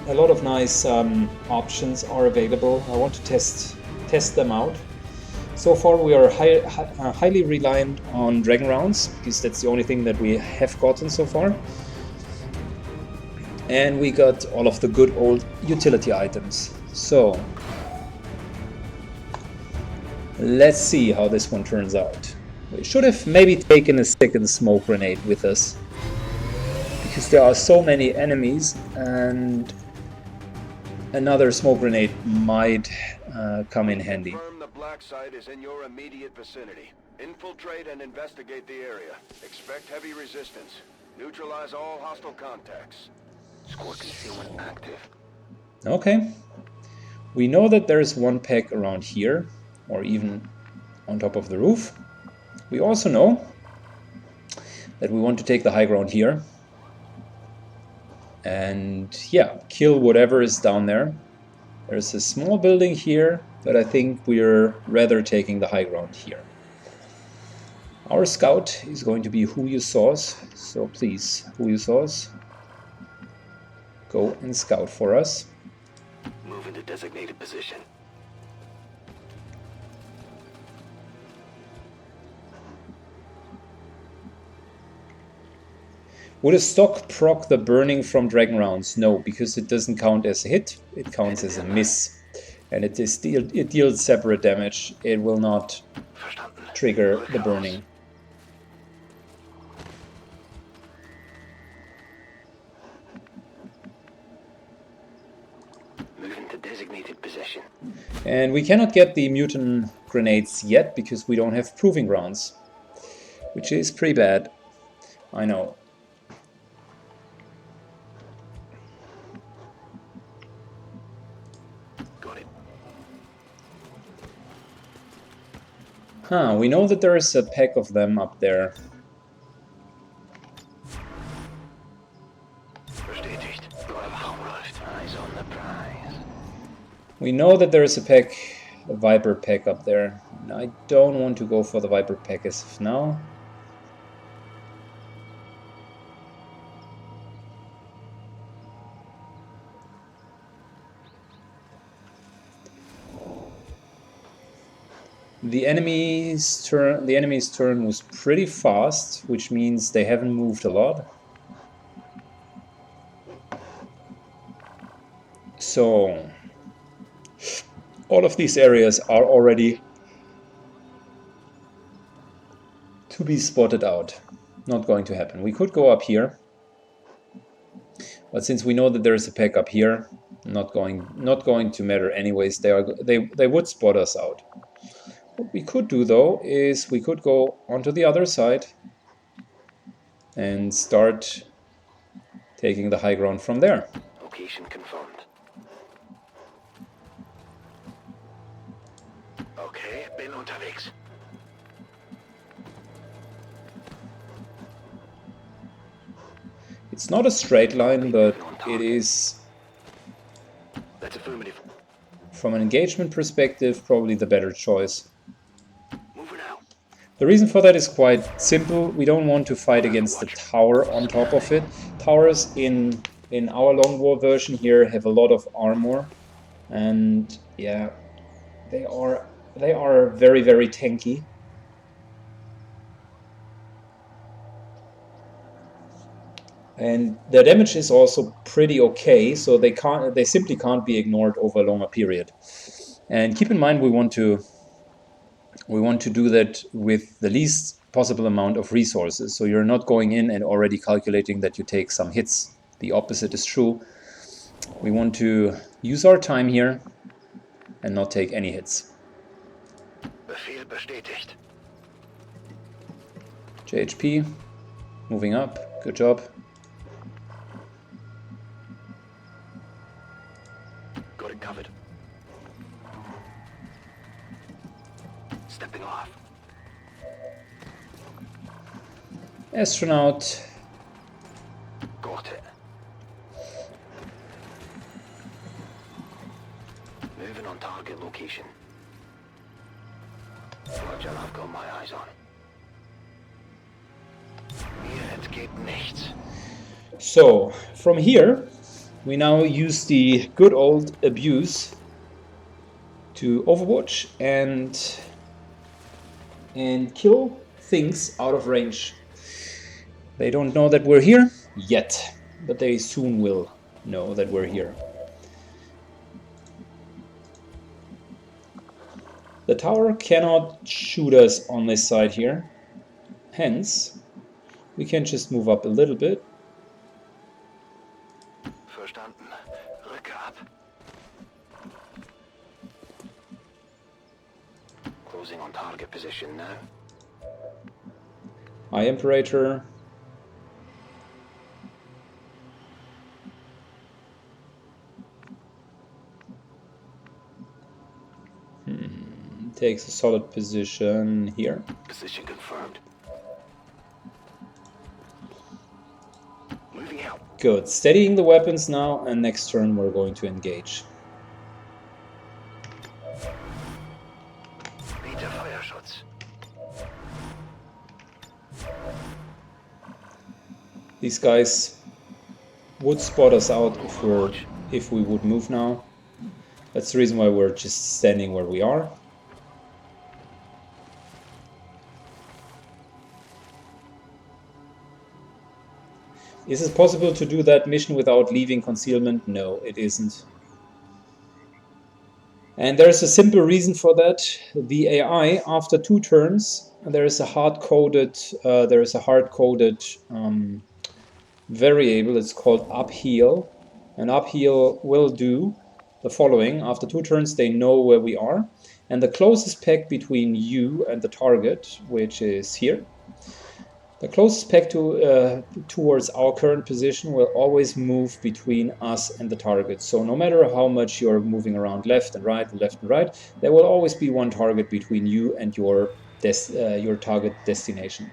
a lot of nice options are available. I want to test them out. So far we are highly reliant on Dragon Rounds, because that's the only thing that we have gotten so far. And we got all of the good old utility items. So let's see how this one turns out. We should have maybe taken a second smoke grenade with us, because there are so many enemies, and another smoke grenade might come in handy. Confirm the Blacksite is in your immediate vicinity. Infiltrate and investigate the area. Expect heavy resistance. Neutralize all hostile contacts. Score concealment active. Okay. We know that there's one peg around here, or even on top of the roof. We also know that we want to take the high ground here. And yeah, kill whatever is down there. There's a small building here, but I think we're rather taking the high ground here. Our scout is going to be Who You Sauce, so please, Who You Sauce, go and scout for us. Move into designated position. Would a stock proc the burning from Dragon Rounds? No, because it doesn't count as a hit, it counts as a miss. And it deals separate damage, it will not trigger the burning. Move into designated position. And we cannot get the mutant grenades yet, because we don't have proving grounds. Which is pretty bad, I know. Huh, we know that there is a pack of them up there. We know that there is a Viper pack up there. I don't want to go for the Viper pack as of now. The enemy's turn was pretty fast, which means they haven't moved a lot. So all of these areas are already to be spotted out. Not going to happen. We could go up here, but since we know that there is a pack up here, not going to matter anyways. They would spot us out. What we could do though is we could go onto the other side and start taking the high ground from there. Location confirmed. Okay, bin unterwegs. It's not a straight line, but it is, That's affirmative. from an engagement perspective, probably the better choice. Moving out. The reason for that is quite simple. We don't want to fight against the tower on top of it. Towers in our Long War version here have a lot of armor, and yeah, they are very, very tanky. And their damage is also pretty okay, so they simply can't be ignored over a longer period. And keep in mind, we want to do that with the least possible amount of resources. So you're not going in and already calculating that you take some hits. The opposite is true. We want to use our time here and not take any hits. Befehl bestätigt. JHP, moving up, good job. Got it covered. Stepping off. Astronaut. Got it. Moving on target location. Roger, I've got my eyes on. Hier entgeht nichts. So, from here, We now use the good old abuse to overwatch and kill things out of range. They don't know that we're here yet, but they soon will know that we're here. The tower cannot shoot us on this side here, hence we can just move up a little bit. Verstanden. Rücke ab. Closing on target position now. Hi, Imperator. Takes a solid position here. Position confirmed. Moving out. Good. Steadying the weapons now, and next turn we're going to engage. Beta Feuerschutz. These guys would spot us out if we would move now. That's the reason why we're just standing where we are. Is it possible to do that mission without leaving concealment? No, it isn't. And there's a simple reason for that. The AI, after 2 turns, there is a hard-coded variable. It's called upheal, and upheal will do the following: after 2 turns, they know where we are, and the closest peg between you and the target, which is here. The closest peg towards our current position will always move between us and the target. So no matter how much you're moving around left and right, there will always be one target between you and your target destination.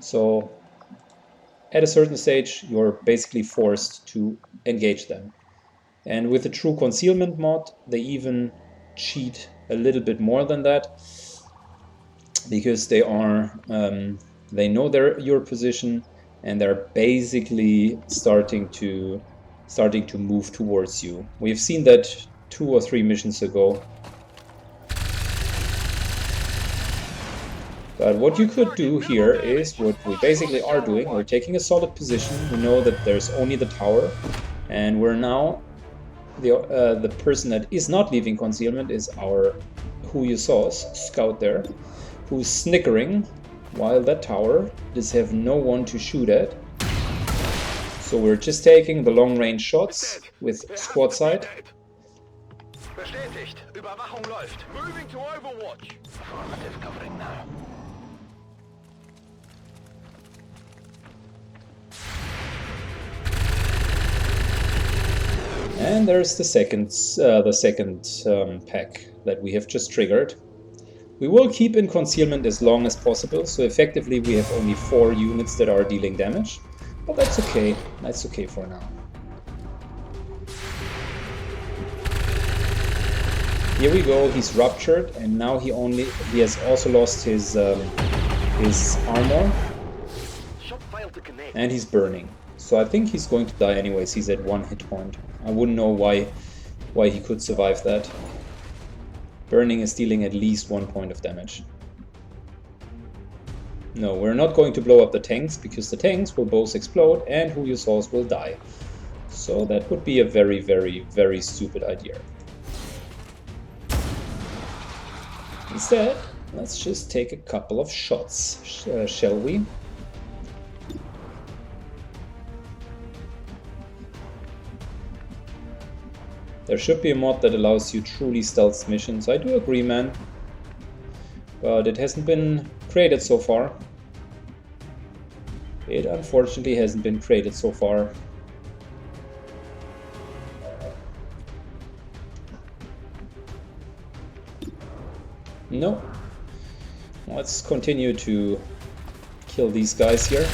So at a certain stage, you're basically forced to engage them. And with the true concealment mod, they even cheat a little bit more than that, because they are they know your position, and they're basically starting to move towards you. We've seen that 2 or 3 missions ago. But what you could do here is what we basically are doing. We're taking a solid position. We know that there's only the tower, and we're now the person that is not leaving concealment is our who you saw scout there, who's snickering while that tower does have no one to shoot at. So we're just taking the long range shots with squad sight. Bestätigt. Überwachung läuft. Moving to Overwatch. Affirmative covering now. And there's the second pack that we have just triggered. We will keep in concealment as long as possible, so effectively we have only 4 units that are dealing damage, but that's okay. That's okay for now. Here we go. He's ruptured, and now he has also lost his armor, and he's burning. So I think he's going to die anyways. He's at 1 hit point. I wouldn't know why he could survive that. Burning is dealing at least 1 point of damage. No, we're not going to blow up the tanks, because the tanks will both explode and who you saw will die. So that would be a very, very, very stupid idea. Instead, let's just take a couple of shots, shall we? There should be a mod that allows you truly stealth missions. I do agree, man. But it hasn't been created so far. It unfortunately hasn't been created so far. No. Let's continue to kill these guys here.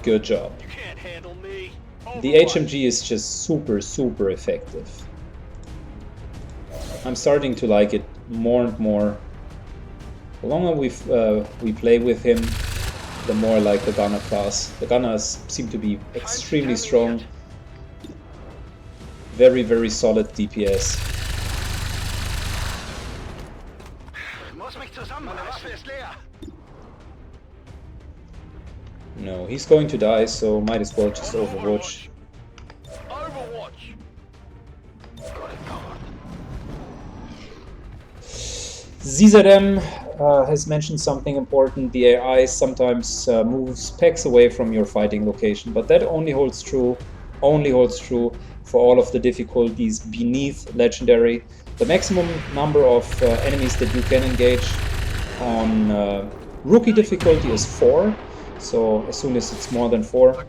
Good job. You can't handle me. The HMG is just super, super effective. I'm starting to like it more and more. The longer we play with him, the more I like the gunner class. The gunners seem to be extremely strong. Very, very solid DPS. No, he's going to die, so might as well just overwatch. ZZM has mentioned something important. The AI sometimes moves packs away from your fighting location, but that only holds true for all of the difficulties beneath Legendary. The maximum number of enemies that you can engage on Rookie difficulty is 4, so as soon as it's more than 4,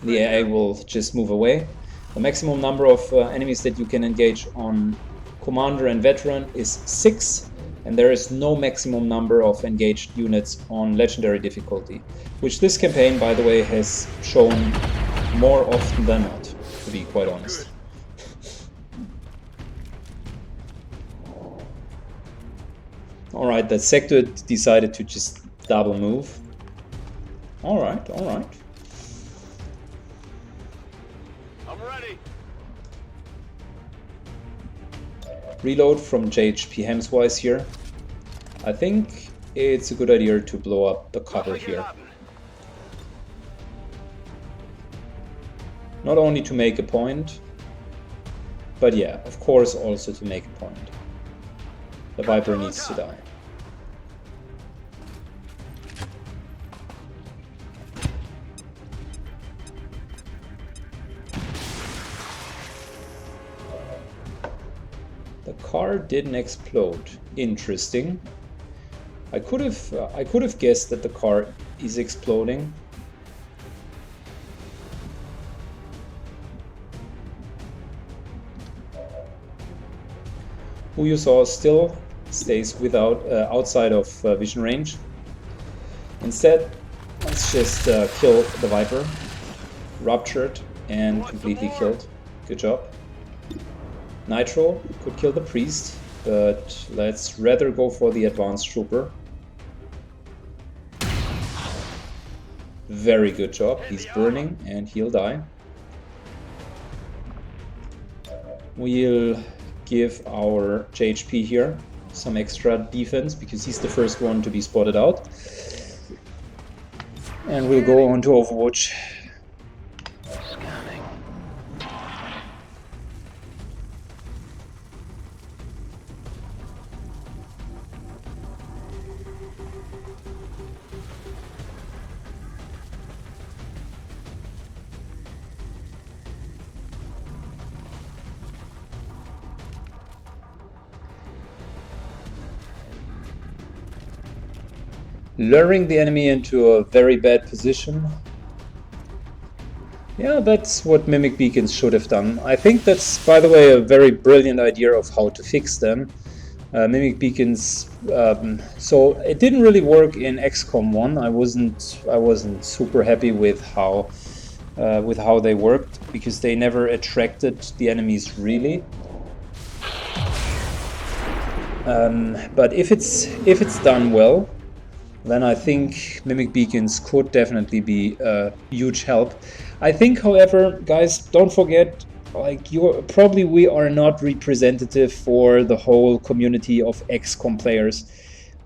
the AI will just move away. The maximum number of enemies that you can engage on Commander and Veteran is 6, and there is no maximum number of engaged units on Legendary difficulty, which this campaign, by the way, has shown more often than not, to be quite honest. Alright, that sector decided to just double move. Alright, alright. I'm ready. Reload from JHP Hemswise here. I think it's a good idea to blow up the cover here. Not only to make a point, but yeah, of course also to make a point. The Viper needs to die. The car didn't explode. Interesting. I could have guessed that the car is exploding. Who you saw still stays without outside of vision range. Instead, let's just kill the Viper. Ruptured and completely killed. Good job. Nitro could kill the priest, but let's rather go for the advanced trooper. Very good job. He's burning and he'll die. We'll give our JHP here some extra defense because he's the first one to be spotted out. And we'll go on to Overwatch. Scanning. Luring the enemy into a very bad position. Yeah, that's what Mimic Beacons should have done. I think that's, by the way, a very brilliant idea of how to fix them. Mimic Beacons, so it didn't really work in XCOM 1. I wasn't super happy with how they worked, because they never attracted the enemies really. But if it's done well, then I think Mimic Beacons could definitely be a huge help. I think, however, guys, don't forget, like, we are not representative for the whole community of XCOM players.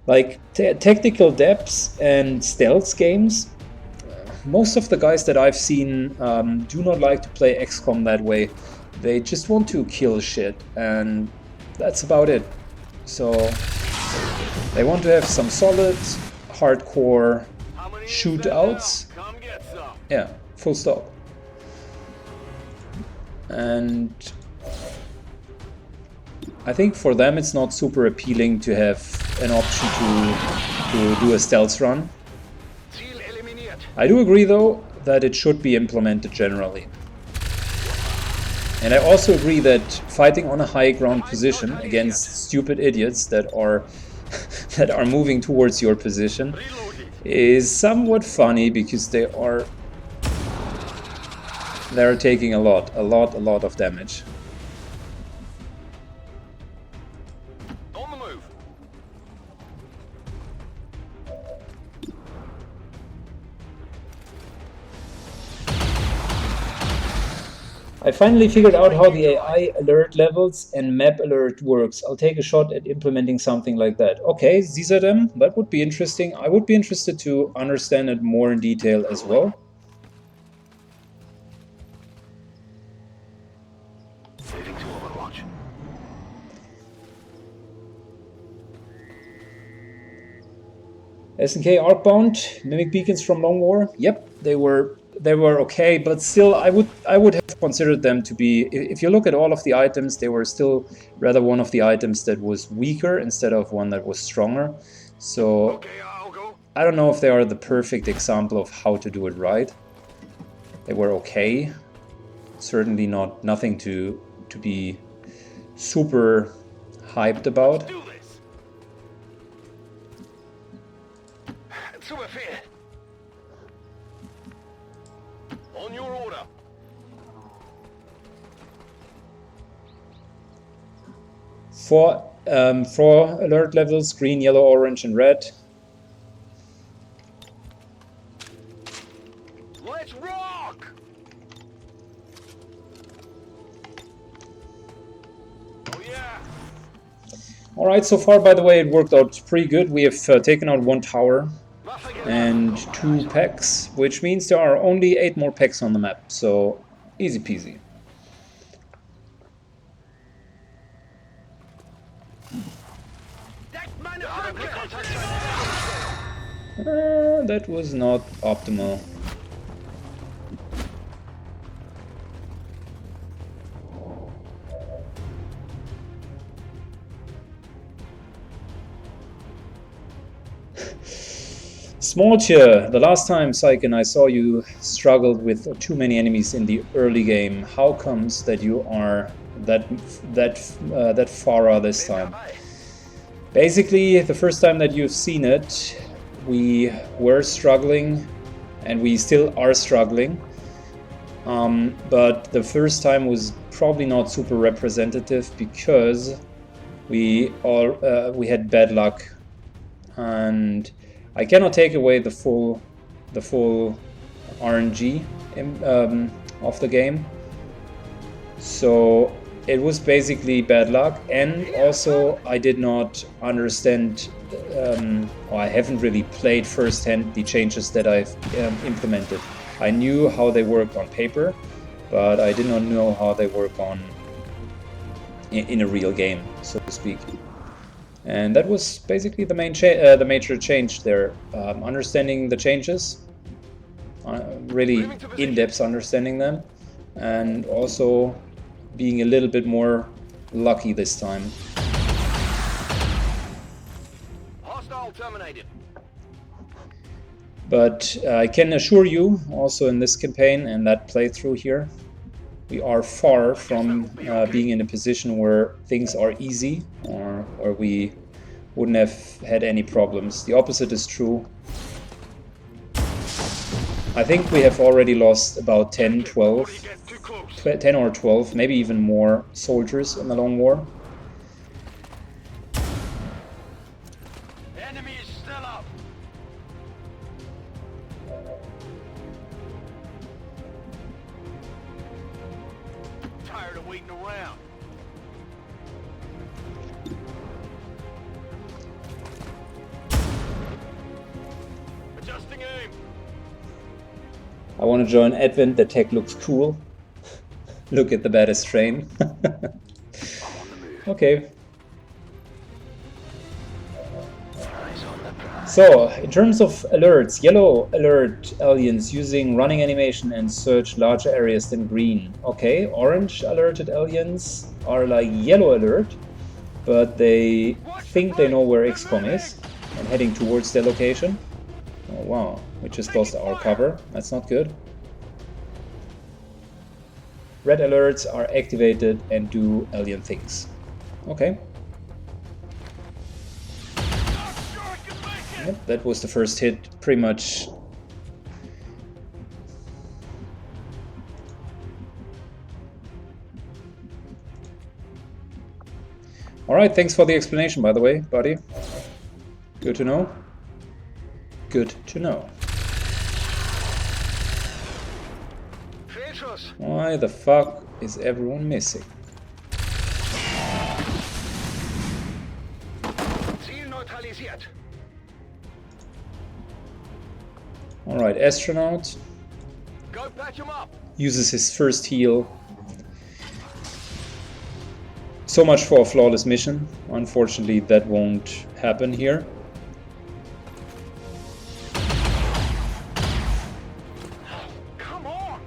Like, tactical depths and stealth games, most of the guys that I've seen do not like to play XCOM that way. They just want to kill shit, and that's about it. So they want to have some solid hardcore shootouts. Yeah, full stop. And I think for them it's not super appealing to have an option to do a stealth run. I do agree though that it should be implemented generally. And I also agree that fighting on a high ground position against stupid idiots that are that are moving towards your position is somewhat funny, because they're taking a lot of damage. On the move. I finally figured out how the AI alert levels and map alert works. I'll take a shot at implementing something like that. Okay, these are them. That would be interesting. I would be interested to understand it more in detail as well. Moving to Overwatch. SNK Arcbound, mimic beacons from LONGWAR. Yep, they were okay, but still I would have considered them to be, if you look at all of the items, they were still rather one of the items that was weaker instead of one that was stronger. So Okay, I'll go. I don't know if they are the perfect example of how to do it right. They were okay. Certainly nothing to be super hyped about. Do this. To a fear. On your order. Four alert levels: green, yellow, orange, and red. Let's rock! Oh yeah! Alright, so far, by the way, it worked out pretty good. We have taken out one tower and 2 packs, which means there are only 8 more packs on the map, so easy peasy. That was not optimal. Smoltje, the last time, Psyche, and I saw you struggled with too many enemies in the early game. How comes that you are that far this time? Basically, the first time that you've seen it, we were struggling, and we still are struggling. But the first time was probably not super representative because we had bad luck, and I cannot take away the full RNG of the game. So it was basically bad luck, and also I did not understand, or I haven't really played firsthand the changes that I've implemented. I knew how they worked on paper, but I did not know how they work in a real game, so to speak. And that was basically the major change there. Understanding the changes, really in-depth understanding them, and also being a little bit more lucky this time. Hostile terminated. But I can assure you, also in this campaign and that playthrough here, we are far from being in a position where things are easy or we wouldn't have had any problems. The opposite is true. I think we have already lost about 10 or 12, maybe even more soldiers in the long war. The enemy is still up. Tired of waiting around. Adjusting aim. I want to join Advent, the tech looks cool. Look at the baddest train. Okay. So, in terms of alerts, yellow alert aliens using running animation and search larger areas than green. Okay, orange alerted aliens are like yellow alert, but they think they know where XCOM is and heading towards their location. Oh wow, we just lost our cover. That's not good. Red alerts are activated and do alien things. Okay. Yep, that was the first hit, pretty much. Alright, thanks for the explanation, by the way, buddy. Good to know. Good to know. Why the fuck is everyone missing? Ziel neutralisiert. Alright, astronaut Go patch him up. uses his first heal. So much for a flawless mission. Unfortunately, that won't happen here. Come on.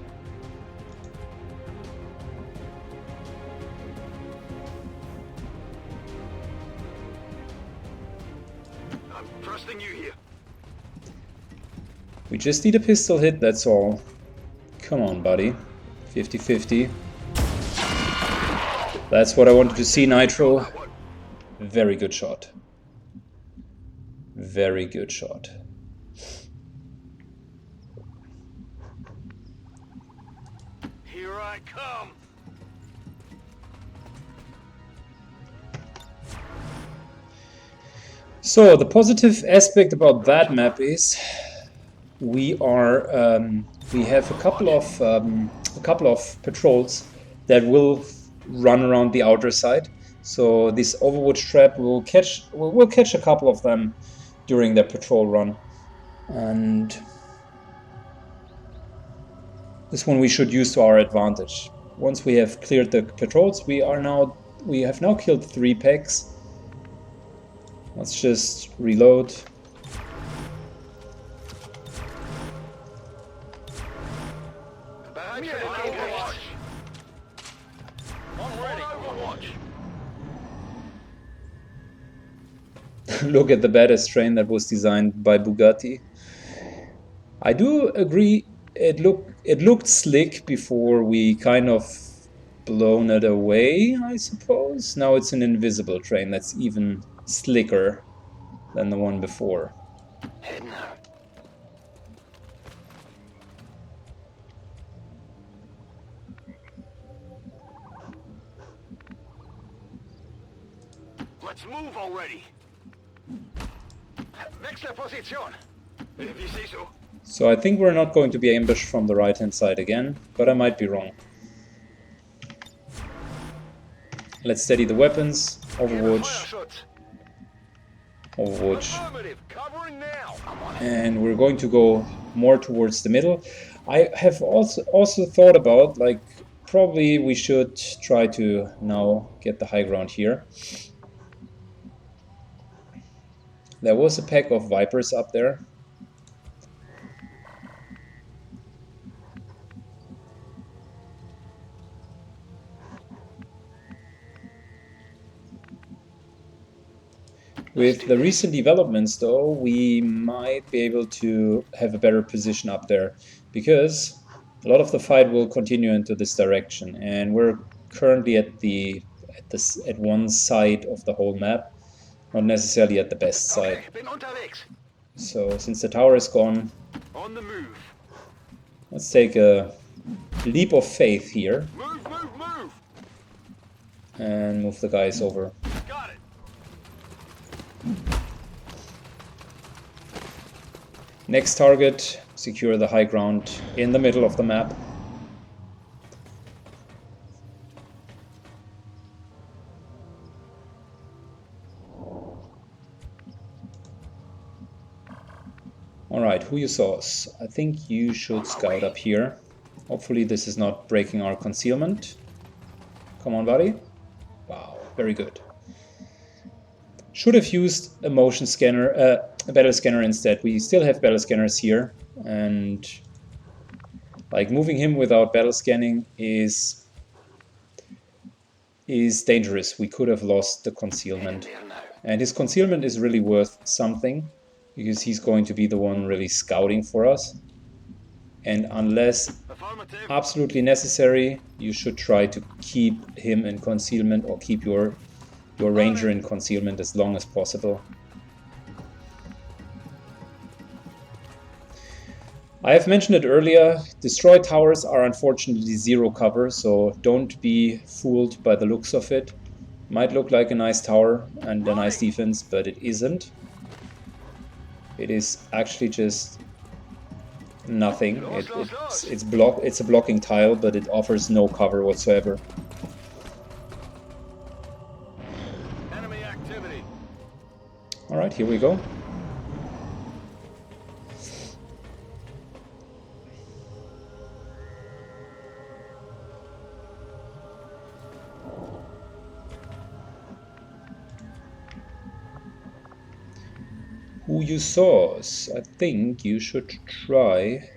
I'm trusting you here. We just need a pistol hit, that's all. Come on, buddy. 50-50. That's what I wanted to see, Nitro. Very good shot. Very good shot. Here I come. So the positive aspect about that map is we have a couple of patrols that will run around the outer side. So this Overwatch trap will catch a couple of them during their patrol run, and this one we should use to our advantage. Once we have cleared the patrols, we have now killed 3 packs. Let's just reload. Bereit für Overwatch. On ready. Overwatch. Look at the badass train that was designed by Bugatti. I do agree, it looked slick before we kind of blown it away, I suppose. Now it's an invisible train that's even slicker than the one before. Heading out. Let's move already. Wechsle Position. Wie siehst du? So I think we're not going to be ambushed from the right-hand side again, but I might be wrong. Let's steady the weapons. Overwatch. Overwatch. Covering now. And we're going to go more towards the middle. I have also thought about, like, probably we should try to now get the high ground here. There was a pack of Vipers up there. With the recent developments, though, we might be able to have a better position up there, because a lot of the fight will continue into this direction, and we're currently at one side of the whole map, not necessarily at the best side. Okay, bin unterwegs. So since the tower is gone, On the move. let's take a leap of faith here Move, move, move. and move the guys over. Got it. Next target, secure the high ground in the middle of the map. Alright, who you saw? I think you should scout up here. Hopefully this is not breaking our concealment. Come on, buddy. Wow, very good. Should have used a motion scanner, a battle scanner instead. We still have battle scanners here, and like moving him without battle scanning is dangerous. We could have lost the concealment, and his concealment is really worth something, because he's going to be the one really scouting for us. And unless Affirmative. absolutely necessary, you should try to keep him in concealment, or keep your ranger in concealment as long as possible. I have mentioned it earlier, destroyed towers are unfortunately zero cover, so don't be fooled by the looks of it. Might look like a nice tower and a nice defense, but it isn't. It is actually just nothing. It's a blocking tile, but it offers no cover whatsoever. Enemy activity. All right, here we go. Who you saw? I think you should try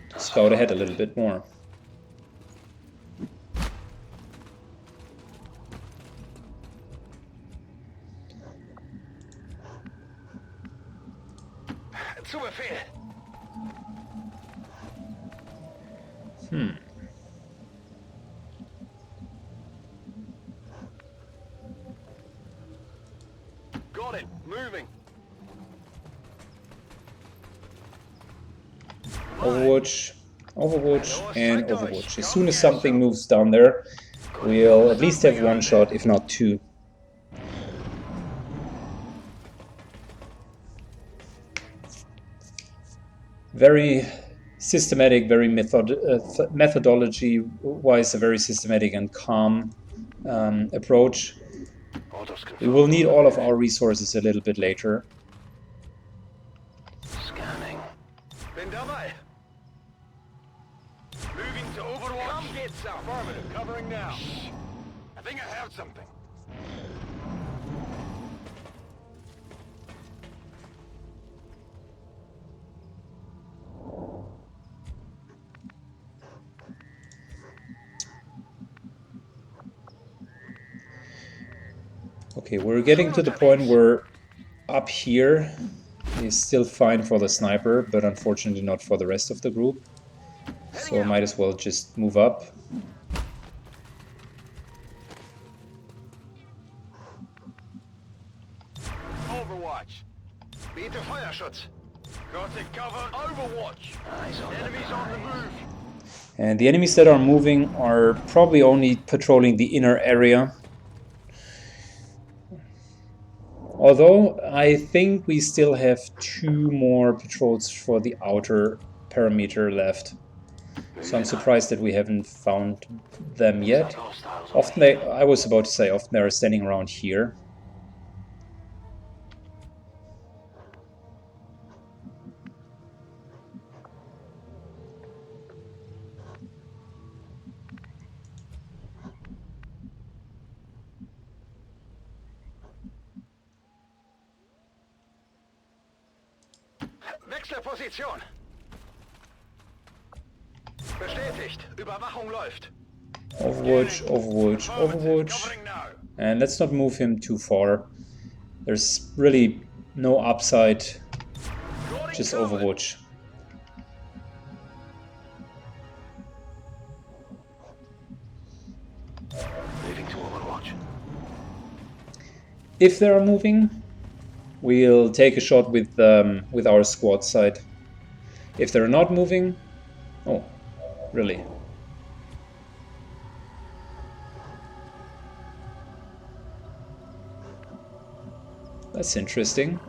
to scout ahead a little bit more. Zu Befehl. Got it. Moving. Overwatch, Overwatch, and Overwatch. As soon as something moves down there, we'll at least have one shot, if not two. Very systematic, very methodology-wise, a very systematic and calm approach. We will need all of our resources a little bit later. Scanning. Bin dabei. Moving to Overwatch. Come get some. Affirmative. Covering now. I think I heard something. Okay, we're getting to the point where up here is still fine for the sniper, but unfortunately not for the rest of the group. So I might as well just move up. Overwatch. Bitte Feuerschutz. Got it covered. Overwatch. Enemies on the move. And the enemies that are moving are probably only patrolling the inner area. Although I think we still have 2 more patrols for the outer perimeter left. So I'm surprised that we haven't found them yet. Often I was about to say, often they're standing around here. Wechsle Position. Bestätigt. Überwachung läuft. Overwatch, Overwatch, Overwatch. Covering now. And let's not move him too far. There's really no upside, just Overwatch. Moving to Overwatch. If they are moving, we'll take a shot with our squad side. If they're not moving, oh, really? That's interesting.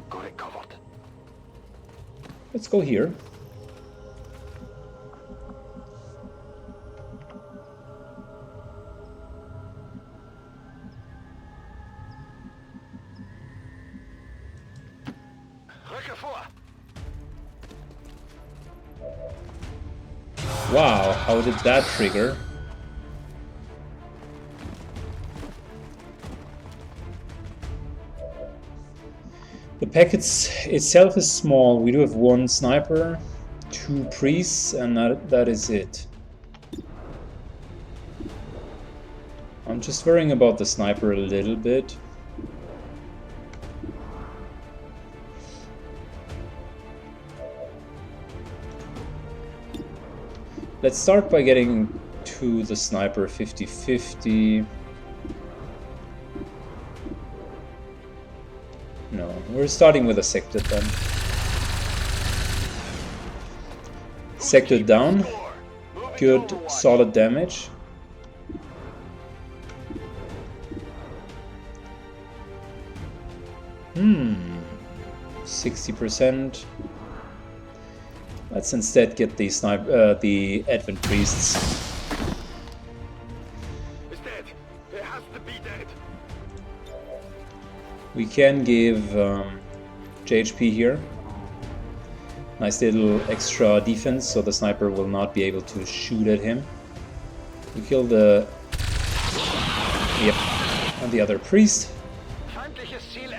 Got it covered. Let's go here. Rücke vor. Wow, how did that trigger? The packet itself is small. We do have 1 sniper, 2 priests, and that is it. I'm just worrying about the sniper a little bit. Let's start by getting to the sniper 50-50. No, we're starting with a sector then. Sector down. Good, solid damage. 60%. Let's instead get the the Advent Priests. It's dead. It has to be dead. We can give JHP here. Nice little extra defense, so the sniper will not be able to shoot at him. We kill the... Yep, and the other priest.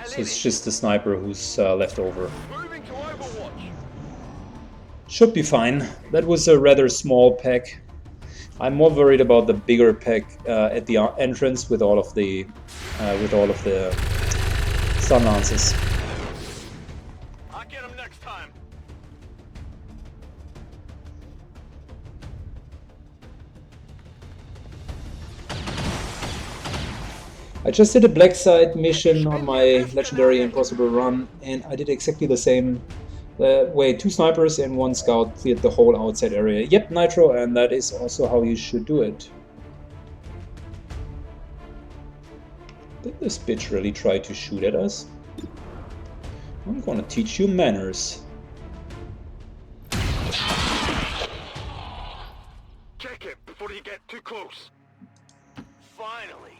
So it's just the sniper who's left over. Moving to Overwatch. Should be fine. That was a rather small pack. I'm more worried about the bigger pack at the entrance with all of the stun lances. I'll get him next time. I just did a Blacksite mission on my Legendary Impossible run, and I did exactly the same way. 2 snipers and 1 scout cleared the whole outside area. Yep, Nitro, and that is also how you should do it. Did this bitch really try to shoot at us? I'm gonna teach you manners. Check it before you get too close. Finally.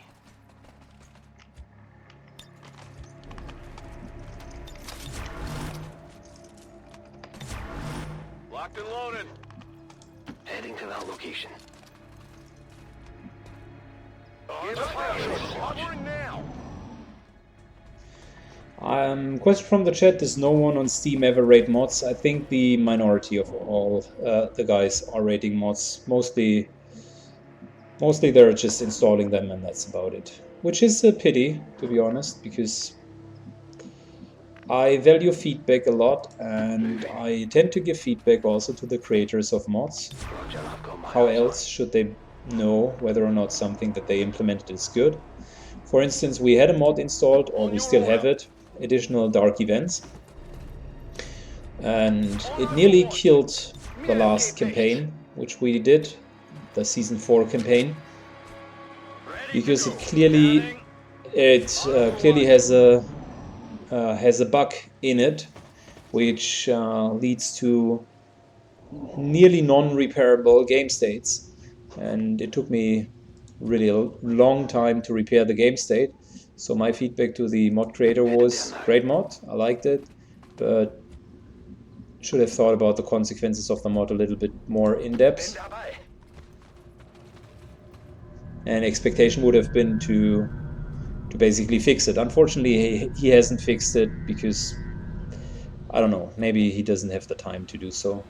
Locked and loaded. Heading to that location. Now. Question from the chat: does no one on Steam ever rate mods? I think the minority of all the guys are rating mods. Mostly they're just installing them, and that's about it. Which is a pity, to be honest, because I value feedback a lot, and I tend to give feedback also to the creators of mods. How else should they know whether or not something that they implemented is good? For instance, we had a mod installed, or we still have it, additional dark events, and it nearly killed the last campaign, which we did, the Season 4 campaign, because it clearly has a bug in it, which leads to nearly non-repairable game states, and it took me really a long time to repair the game state. So my feedback to the mod creator was, great mod, I liked it, but should have thought about the consequences of the mod a little bit more in depth. And expectation would have been to basically fix it. Unfortunately, he hasn't fixed it because, I don't know, maybe he doesn't have the time to do so.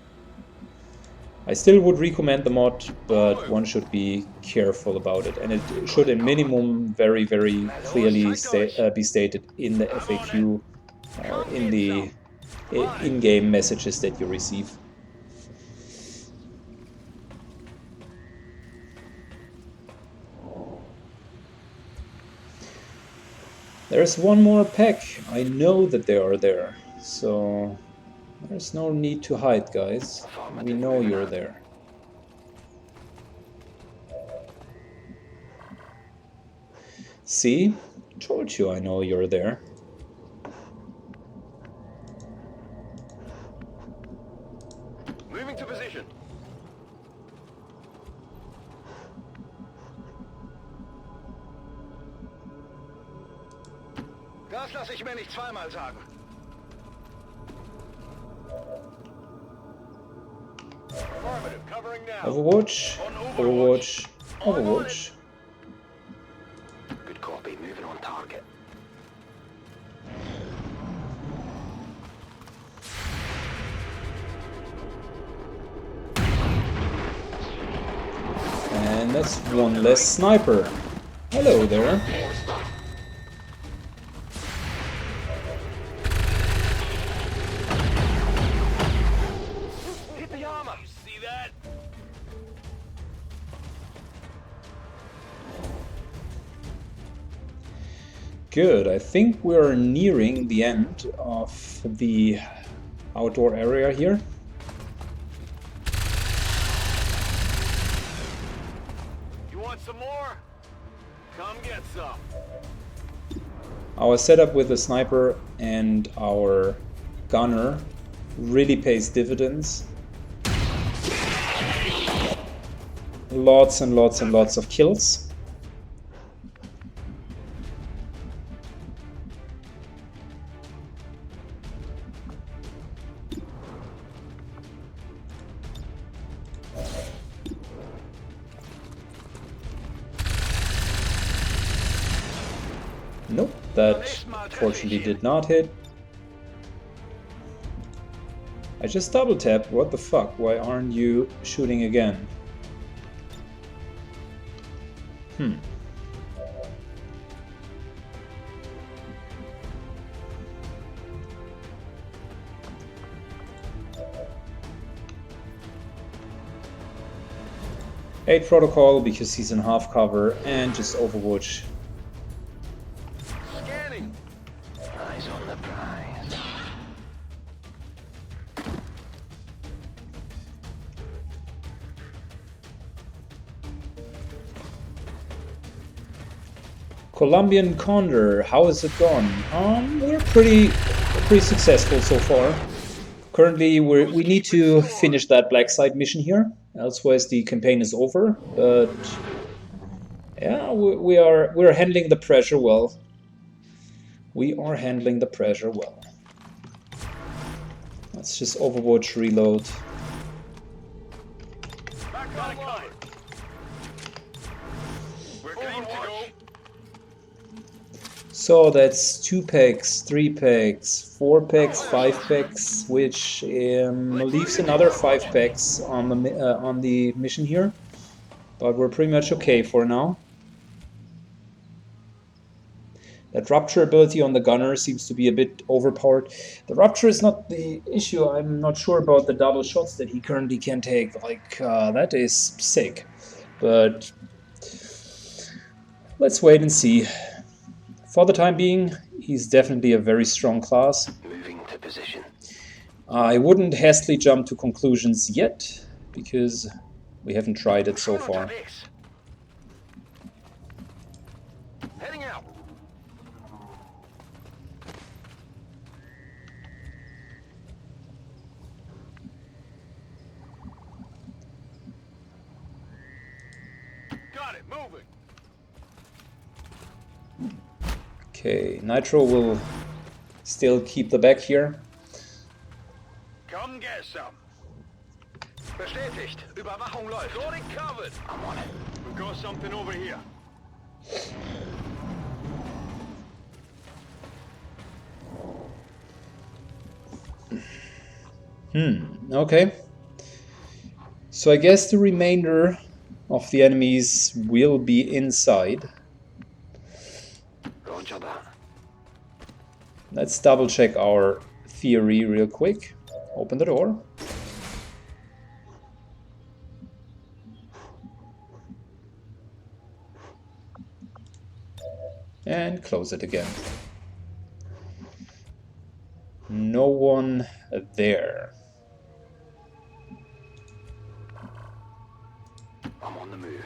I still would recommend the mod, but one should be careful about it, and it should in minimum very, very clearly be stated in the FAQ, in the in-game messages that you receive. There's one more pack. I know that they are there, so there's no need to hide, guys. We know you're there. See? Told you I know you're there. Moving to position. Das lasse ich mir nicht zweimal sagen. Affirmative, covering now. Overwatch, Overwatch, Overwatch. Good copy, moving on target. And that's one less sniper. Hello there. Hit the armor. You see that? Good, I think we're nearing the end of the outdoor area here. You want some more? Come get some. Our setup with the sniper and our gunner really pays dividends. Lots and lots and lots of kills. Nope, that fortunately did not hit. I just double tapped. What the fuck? Why aren't you shooting again? Hmm. Eight protocol because he's in half cover and just Overwatch. Scanning. Eyes on the prize. Colombian Condor, how is it gone? We're pretty successful so far. Currently, we need to finish that Blacksite mission here, elsewise the campaign is over. But yeah, we're handling the pressure well. We are handling the pressure well. Let's just Overwatch reload. Back on cover. We're game to go. So that's 2 packs, 3 packs, 4 packs, 5 packs, which leaves another 5 packs on the mission here. But we're pretty much okay for now. That rupture ability on the gunner seems to be a bit overpowered. The rupture is not the issue. I'm not sure about the double shots that he currently can take. Like, that is sick. But let's wait and see. For the time being, he's definitely a very strong class. Moving to position. I wouldn't hastily jump to conclusions yet, because we haven't tried it so far. Heading out. Got it. Moving. Okay, Nitro will still keep the back here. Come get some. Bestätigt. Überwachung läuft. Got it covered. I'm on it. We've got something over here. Okay. So I guess the remainder of the enemies will be inside. Roger that. Let's double check our theory real quick. Open the door. And close it again. No one there. I'm on the move.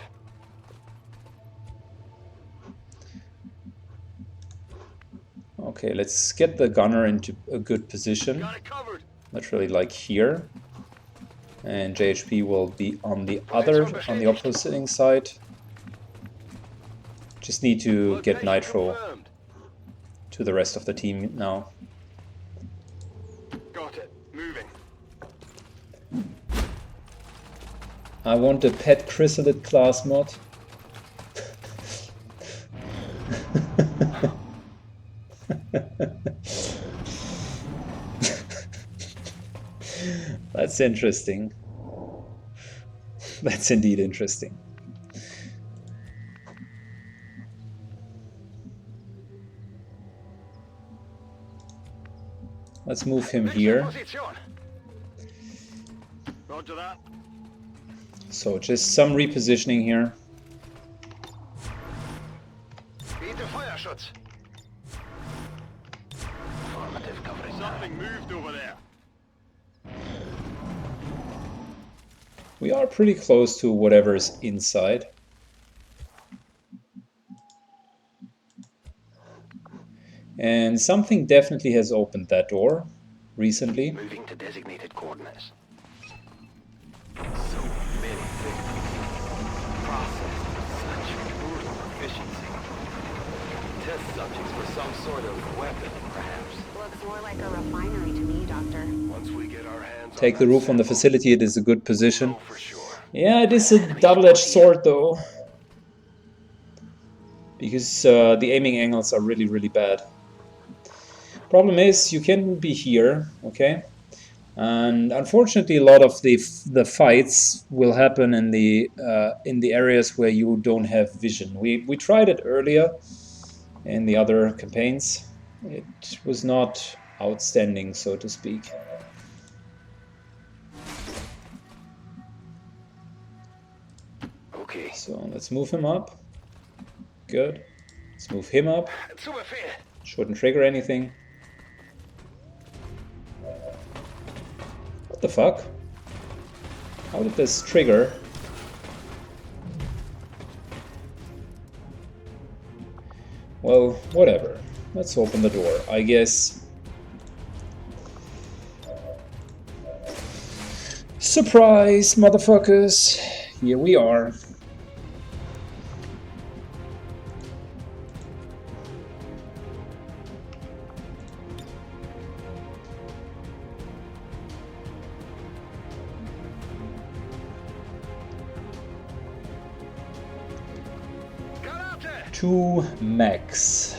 Okay, let's get the gunner into a good position. Got it covered. Literally like here. And JHP will be on the opposing side. Just need to get Nitro Confirmed. to the rest of the team now. Got it. Moving. I want a pet chrysalid class mod. That's interesting. That's indeed interesting. Let's move him here. Roger that. So just some repositioning here. Bitte Feuerschutz. Formative coverage. Something moved over there. We are pretty close to whatever's inside. And something definitely has opened that door recently. Moving to designated coordinates. So many things. Processed with such brutal efficiency. Test subjects for some sort of weapon, perhaps. Looks more like a refinery to me, Doctor. Once we get our hands Take the roof on the facility, it is a good position. know for sure. Yeah, it is a double-edged sword though. Because the aiming angles are really, really bad. Problem is, you can be here, okay? And unfortunately, a lot of the fights will happen in the areas where you don't have vision. We tried it earlier in the other campaigns. It was not outstanding, so to speak. Okay. So let's move him up. Good. Let's move him up. Shouldn't trigger anything. What the fuck? How did this trigger? Well, whatever. Let's open the door, I guess. Surprise, motherfuckers! Here we are. Two mechs.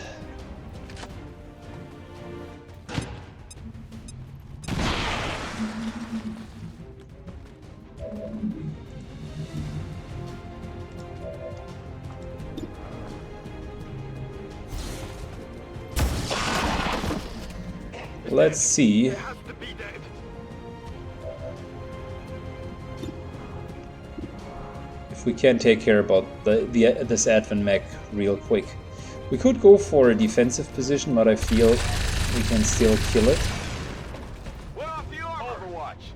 Let's see. If we can take care about this advent mech real quick. We could go for a defensive position, but I feel we can still kill it. Overwatch.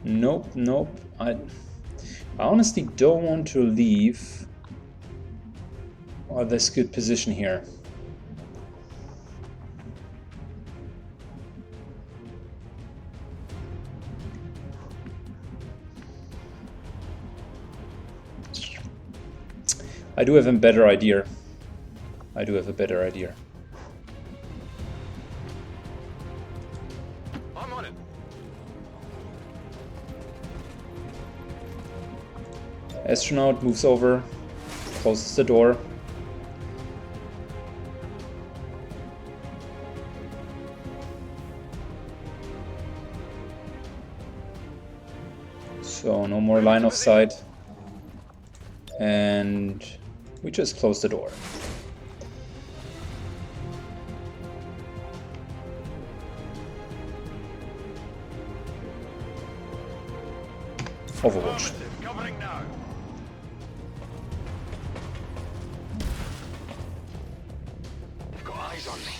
Nope, nope. I honestly don't want to leave this good position here. I do have a better idea. I do have a better idea. I'm on it. Astronaut moves over, closes the door. So no more line of sight. And we just close the door. Overwatch. Covering now. They've got eyes on me.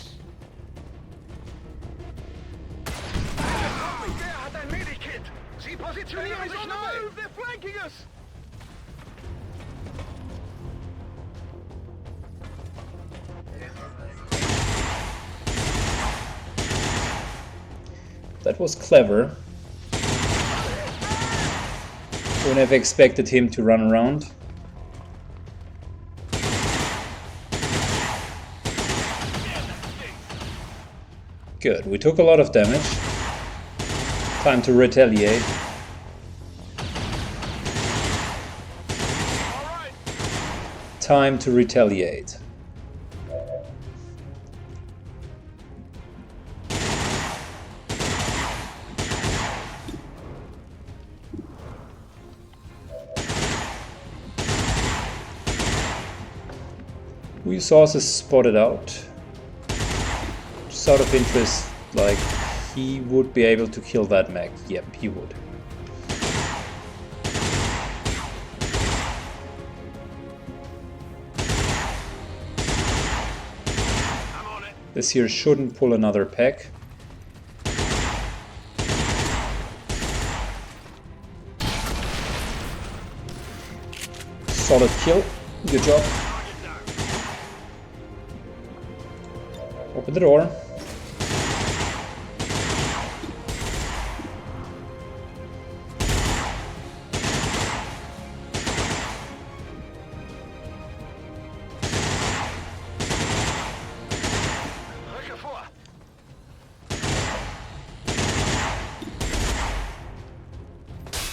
Eyes on the move! They're flanking us! That was clever. Wouldn't have expected him to run around. Good, we took a lot of damage. Time to retaliate. Time to retaliate. Resources spotted out. Just out of interest, like, he would be able to kill that mech. Yep, he would. This here shouldn't pull another pack. Solid kill. Good job. Open the door.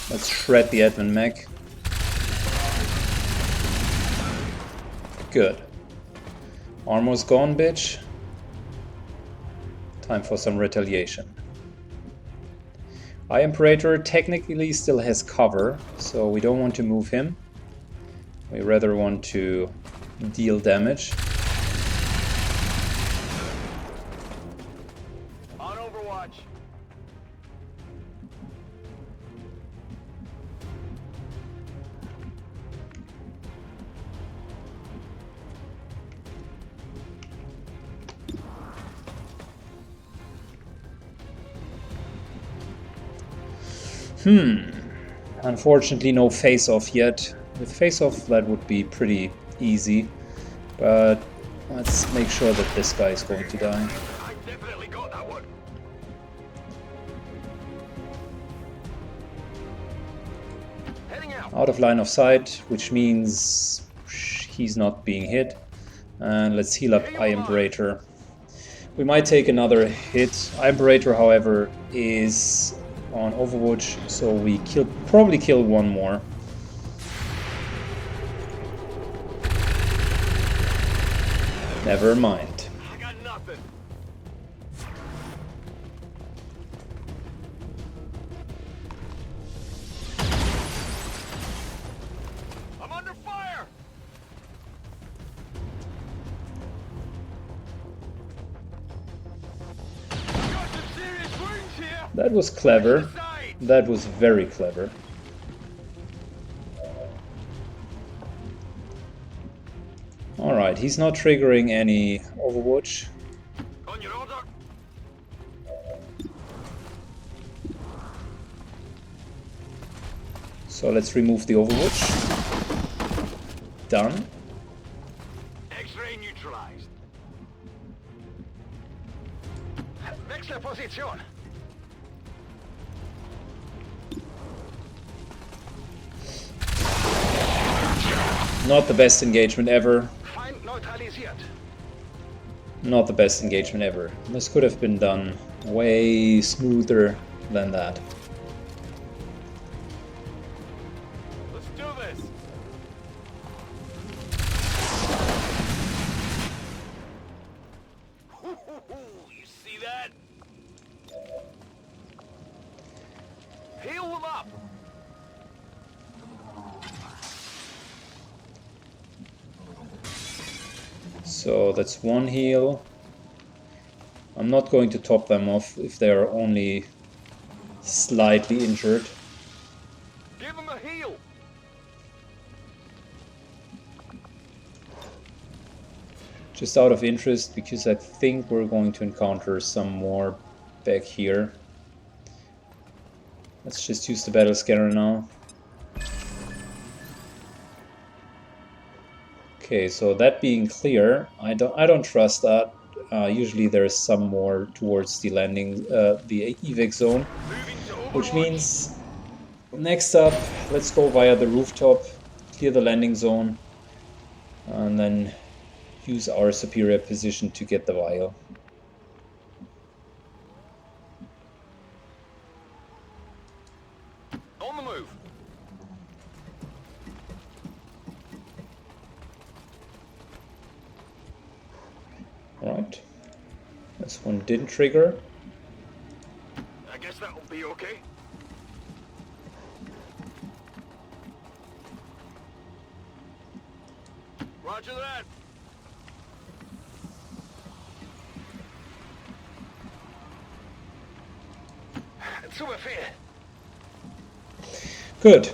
Let's shred the admin mech. Good. Armor's gone, bitch. Time for some retaliation. Our Imperator technically still has cover, so we don't want to move him. We rather want to deal damage. On Overwatch. Unfortunately, no face-off yet. With face-off, that would be pretty easy. But let's make sure that this guy is going to die. I definitely got that one. Heading out. Out of line of sight, which means he's not being hit. And let's heal up I Imperator. We might take another hit. I Imperator, however, is on Overwatch, so we probably kill one more. Never mind. I got nothing. I'm under fire. I've got some serious wounds here. That was clever. That was very clever. Alright, he's not triggering any Overwatch. On your order. So let's remove the Overwatch. Done. X-ray neutralized. Wechsle Position. Not the best engagement ever. Feind neutralisiert. Not the best engagement ever. This could have been done way smoother than that. Let's do this. You see that? Heal them up. So that's one heal. I'm not going to top them off if they are only slightly injured. Give them a heal. Just out of interest, because I think we're going to encounter some more back here. Let's just use the battle scanner now. Okay, so that being clear, I don't trust that. Usually there's some more towards the landing, the evac zone, which means next up, let's go via the rooftop, clear the landing zone, and then use our superior position to get the vial. On the move. Alright. This one didn't trigger. I guess that'll be okay. Roger that. Zu Befehl. Good.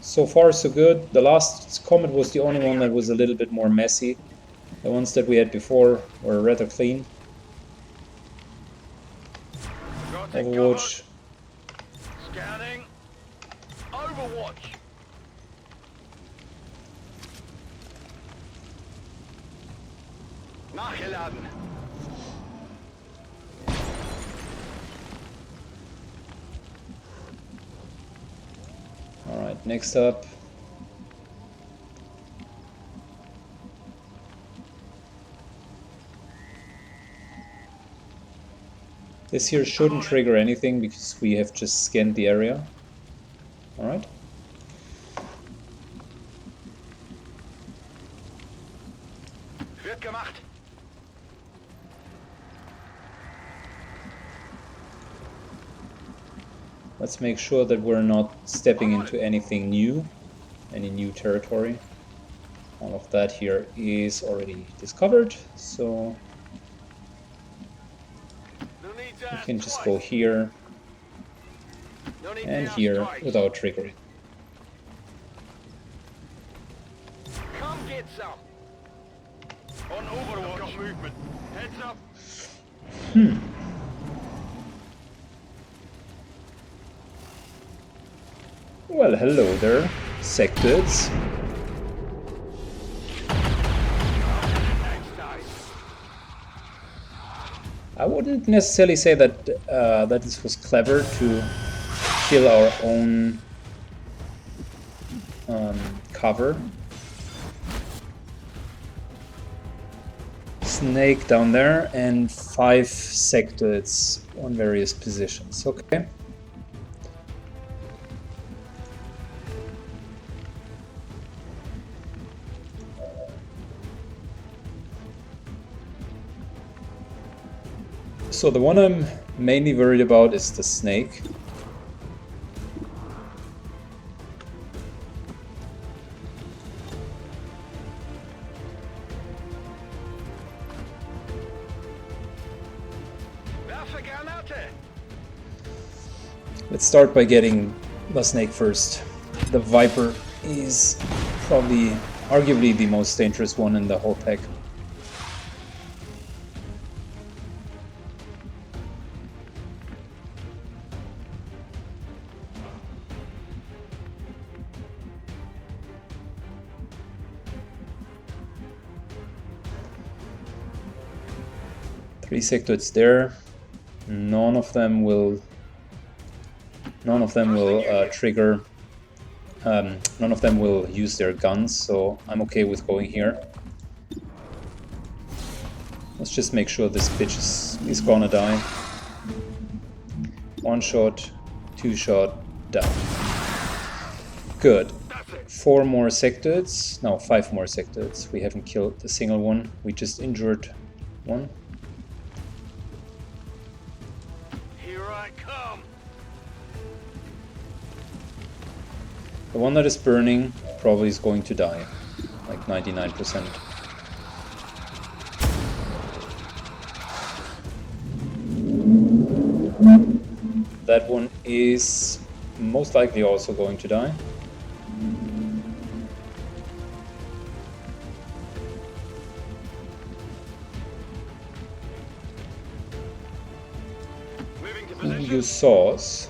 So far so good. The last comet was the only one that was a little bit more messy. The ones that we had before were rather clean. Overwatch. Scanning. Overwatch. Nachgeladen. Alright, next up. This here shouldn't trigger anything because we have just scanned the area. Alright. Wird gemacht. Let's make sure that we're not stepping into anything new, any new territory. All of that here is already discovered, so we can just go here and here without triggering. Come get some. On Overwatch. Got movement. Heads up. Well, hello there, sectors. I wouldn't necessarily say that that this was clever to kill our own cover. Snake down there and 5 sectors on various positions. Okay. So the one I'm mainly worried about is the snake. Let's start by getting the snake first. The Viper is probably, arguably, the most dangerous one in the whole pack. Three sectors there. None of them will trigger. None of them will use their guns, so I'm okay with going here. Let's just make sure this bitch is gonna die. 1 shot, 2 shot, down. Good. 4 more sectors. No, 5 more sectors. We haven't killed a single one. We just injured one. The one that is burning probably is going to die, like 99%. That one is most likely also going to die. You sauce.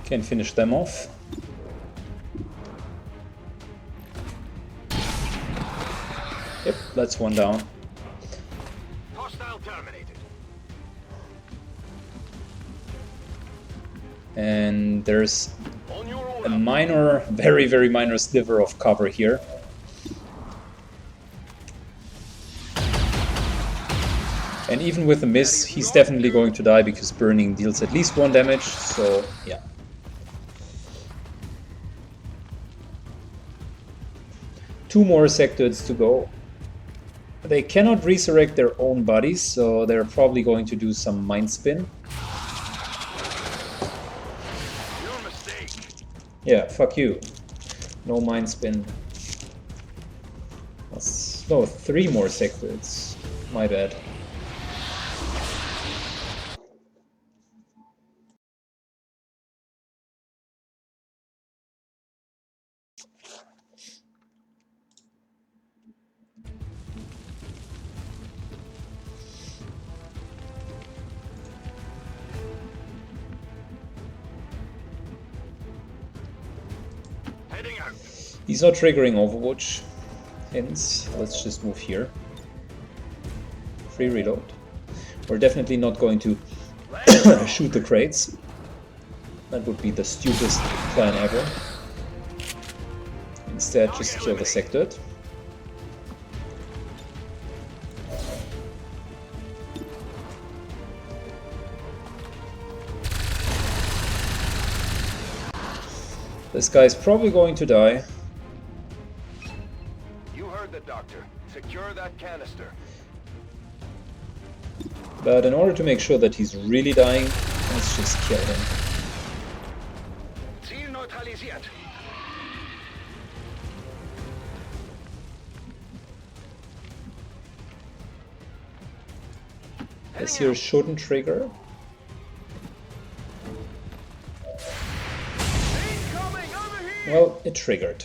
Can finish them off. Yep, that's one down. Hostile terminated. And there's a minor, very, very minor sliver of cover here. And even with a miss, he's definitely going to die because burning deals at least 1 damage, so yeah. Two more sectors to go. They cannot resurrect their own bodies, so they're probably going to do some mind spin. Your mistake. Yeah, fuck you. No mind spin. No, 3 more sectors. My bad. He's not triggering Overwatch. Hence, let's just move here. Free reload. We're definitely not going to shoot the crates. That would be the stupidest plan ever. Instead, just kill the sectoid. This guy's probably going to die. You heard the doctor. Secure that canister. But in order to make sure that he's really dying, let's just kill him. Ziel neutralisiert. This here shouldn't trigger. Incoming over here. Well, it triggered.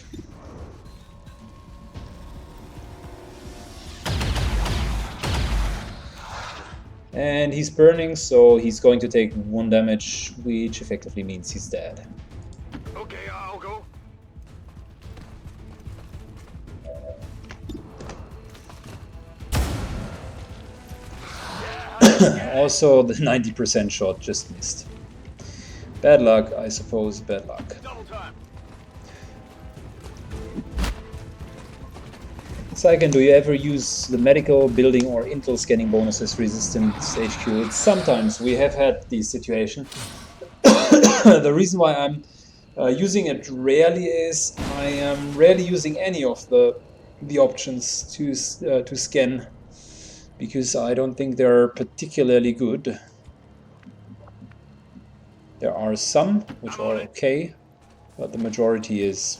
And he's burning, so he's going to take 1 damage, which effectively means he's dead. Okay, I'll go. Also, the 90% shot just missed. Bad luck, I suppose, bad luck. Double time. Saiken, do you ever use the medical, building, or intel scanning bonuses resistance HQ? Sometimes we have had these situations. The reason why I'm using it rarely is I am rarely using any of the options to scan, because I don't think they're particularly good. There are some which are okay, but the majority is...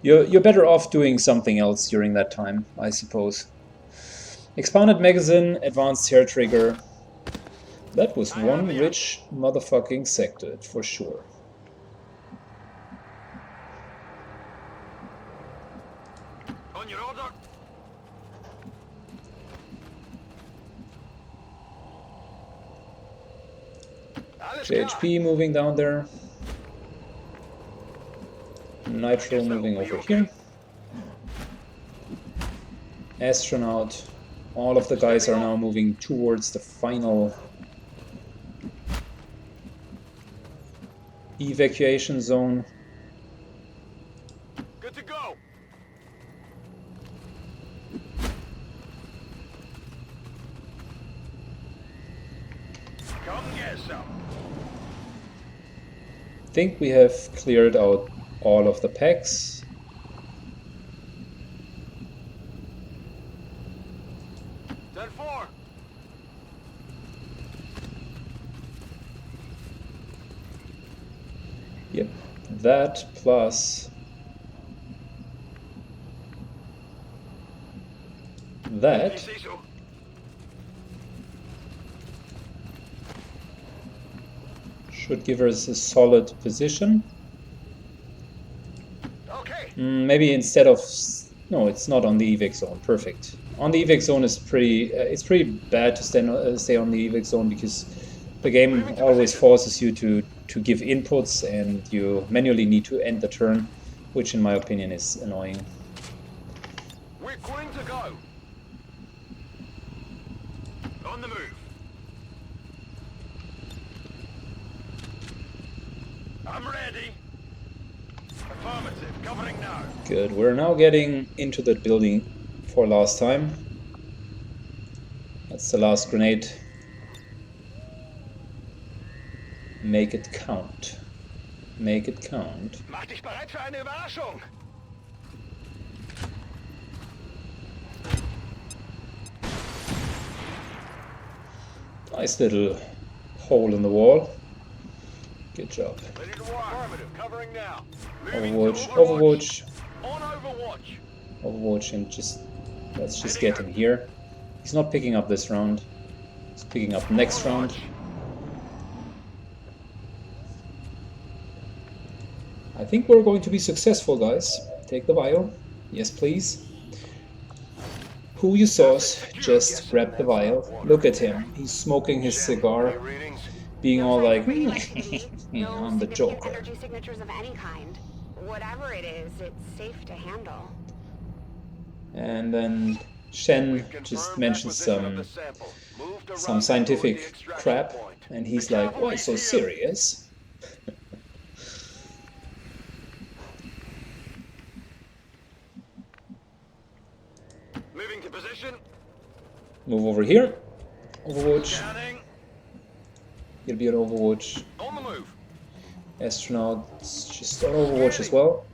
You're better off doing something else during that time, I suppose. Expanded magazine, advanced hair trigger. That was one rich motherfucking sectoid, for sure. On your order. JHP moving down there. Nitro moving over here. Astronaut. All of the guys are now moving towards the final evacuation zone. Good to go. Come get some. I think we have cleared out all of the packs. Then 4. Yep, that plus that should give us a solid position. Okay. Maybe instead of... No, it's not on the evac zone. Perfect. On the evac zone is pretty... it's pretty bad to stay on the evac zone, because the game always forces you to give inputs and you manually need to end the turn, which in my opinion is annoying. We're going to go. On the move. I'm ready. Affirmative, covering now. Good, we're now getting into that building for last time. That's the last grenade. Make it count. Make it count. Mach dich bereit für eine Überraschung. Nice little hole in the wall. Good job. Ready to work. Affirmative, covering now. Overwatch, Overwatch, On Overwatch. Overwatch, and let's just get him here. He's not picking up this round. He's picking up next round. I think we're going to be successful, guys. Take the vial. Yes, please. Who you sauce, just grab the vial. Look at him. He's smoking his cigar, being all like, I'm the Joker. Energy signatures of any kind. Whatever it is, it's safe to handle. And then Shen We've just confirmed mentions acquisition of the sample. Move to some rendezvous at the scientific extraction crap, point. and he's like, "Why so serious?" Moving to position. Move over here. Overwatch. Scanning. You'll be on Overwatch. On the move. Astronauts just on Overwatch as well.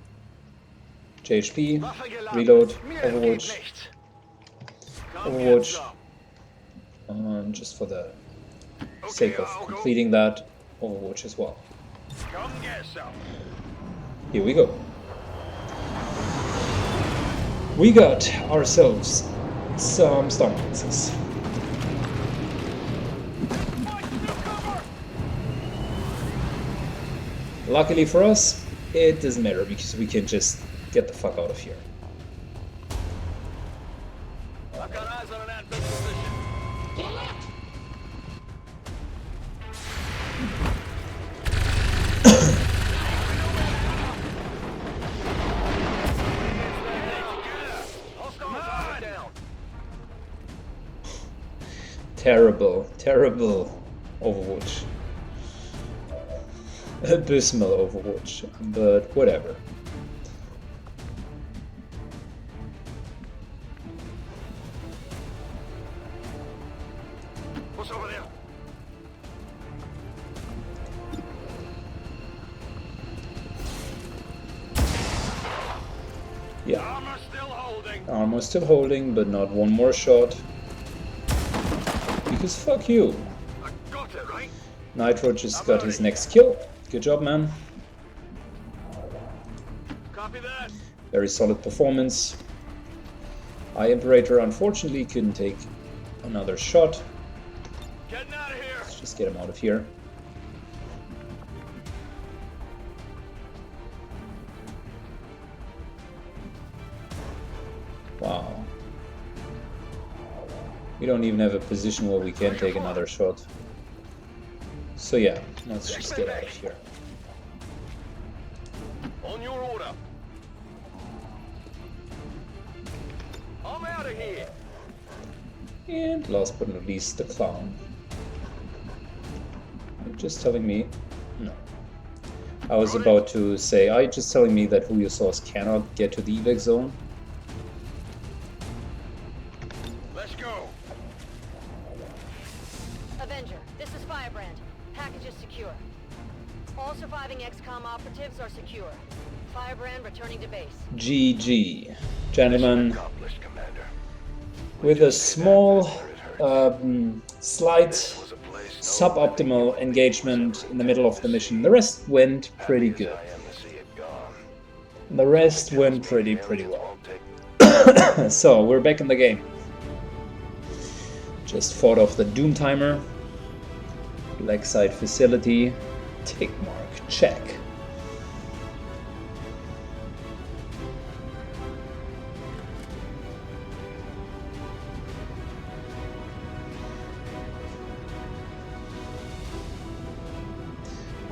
JHP. Reload. Overwatch. Overwatch. Just for the sake of completing that, Overwatch as well. Come get some. Here we go. We got ourselves some stun lances. Luckily for us, it doesn't matter because we can just get the fuck out of here. I've got eyes on an advent position. Terrible, terrible Overwatch. Abysmal Overwatch, but whatever. What's over there? Yeah, Armor still holding. armor still holding, but not one more shot. Because fuck you. I got it, right? Nitro just got his next kill. Good job, man. Copy that. Very solid performance. I Imperator unfortunately couldn't take another shot. Getting out of here. Let's just get him out of here. Wow. We don't even have a position where we can take another shot. So yeah, let's just get out of here. On your order. I'm out of here. And last but not least, the clown. You're just telling me... No. I was about to say, are you just telling me that who you source cannot get to the evac zone? Let's go. Avenger, this is Firebrand. Package is secure. All surviving XCOM operatives are secure. Firebrand returning to base. GG. Gentlemen, Accomplished, Commander. with a small, slight Was a place suboptimal engagement in the middle of the mission, the rest went pretty good. I am to see it gone. The rest went pretty well. Won't take So, we're back in the game. Just fought off the Doom Timer. Blacksite facility. Tick mark. Check.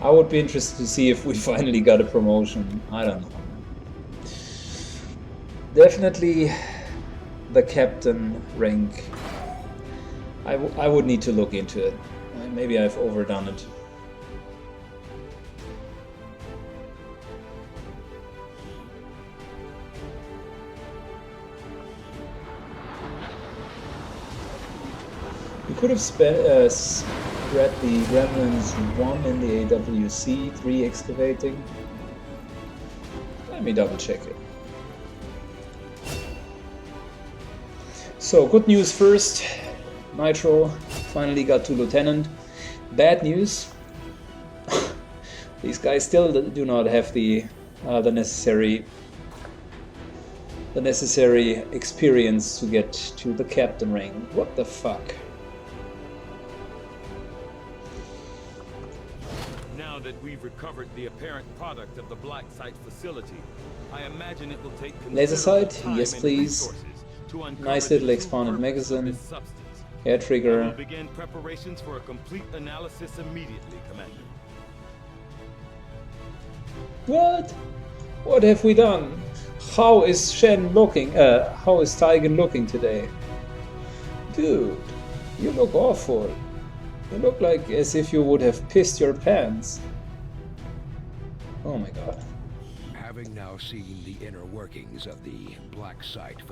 I would be interested to see if we finally got a promotion. I don't know. Definitely the captain rank. I would need to look into it. Maybe I've overdone it. We could have spread the Gremlins 1 in the AWC, 3 excavating. Let me double check it. So, good news first. Nitro finally got to Lieutenant. Bad news. These guys still do not have the necessary experience to get to the captain rank. What the fuck? Now that we've recovered the apparent product of the Blacksite facility, I imagine it will take Laser considerable sight? time Yes, and please. resources to uncover Nice the little true expanded purpose of magazine. this substance. Hair We'll trigger. begin preparations for a complete analysis immediately, Commander. What? What have we done? How is Shen looking? How is Taigen looking today? Dude, you look awful. You look like as if you would have pissed your pants. Oh my god. Having now seen the inner workings of the Blacksite